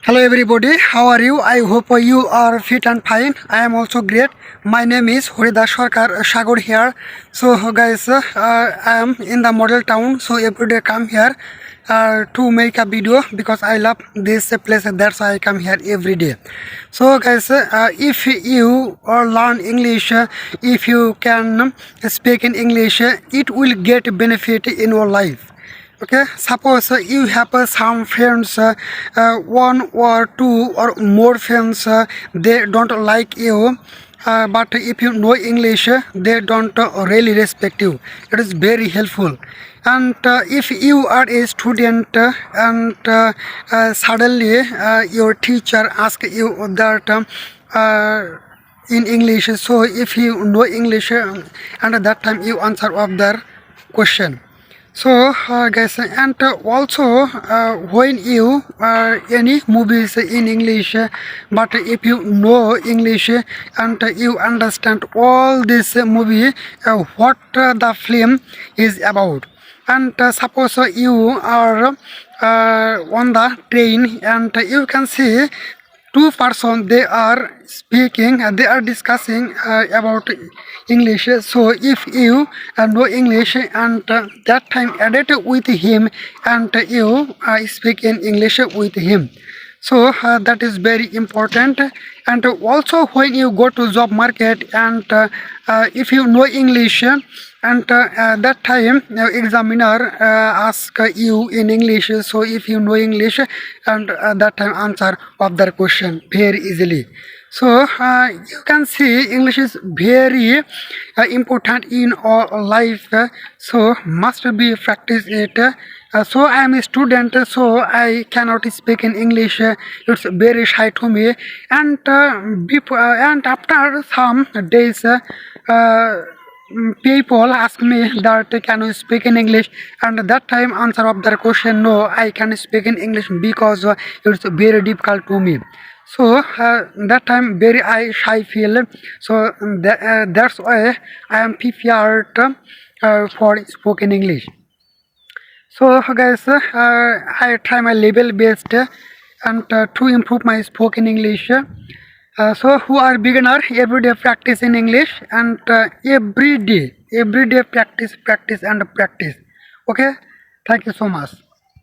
Hello everybody, how are you? I hope you are fit and fine. I am also great. My name is Horidas Sarkar Sagar here. So guys, I am in the model town. So every day come here to make a video because I love this place. That's why I come here every day. So guys, if you learn English, if you can speak in English, it will get benefit in your life. Okay, suppose you have some friends, one or two or more friends, they don't like you, but if you know English, they don't really respect you. It is very helpful. And if you are a student and suddenly your teacher asks you that in English, so if you know English, and at that time you answer of their question. So guys, and also when you any movies in English, but if you know English and you understand all this movie, what the film is about, and suppose you are on the train and you can see two person they are speaking and they are discussing about English. So if you know English and that time edit with him and you speak in English with him, so that is very important. And also when you go to job market and if you know English and that time examiner ask you in English, so if you know English and that time answer of their question very easily. So you can see English is very important in our life, so must be practice it. So I am a student, so I cannot speak in English. It's very shy to me, and and after some days, people ask me that can you speak in English, and that time answer of their question no, I can speak in English because it's very difficult to me. So that time very I shy feel. So that's why I am prepared for spoken English. So guys, I try my level best and to improve my spoken English. So who are beginner, everyday practice in English and every day practice and practice. Okay, thank you so much.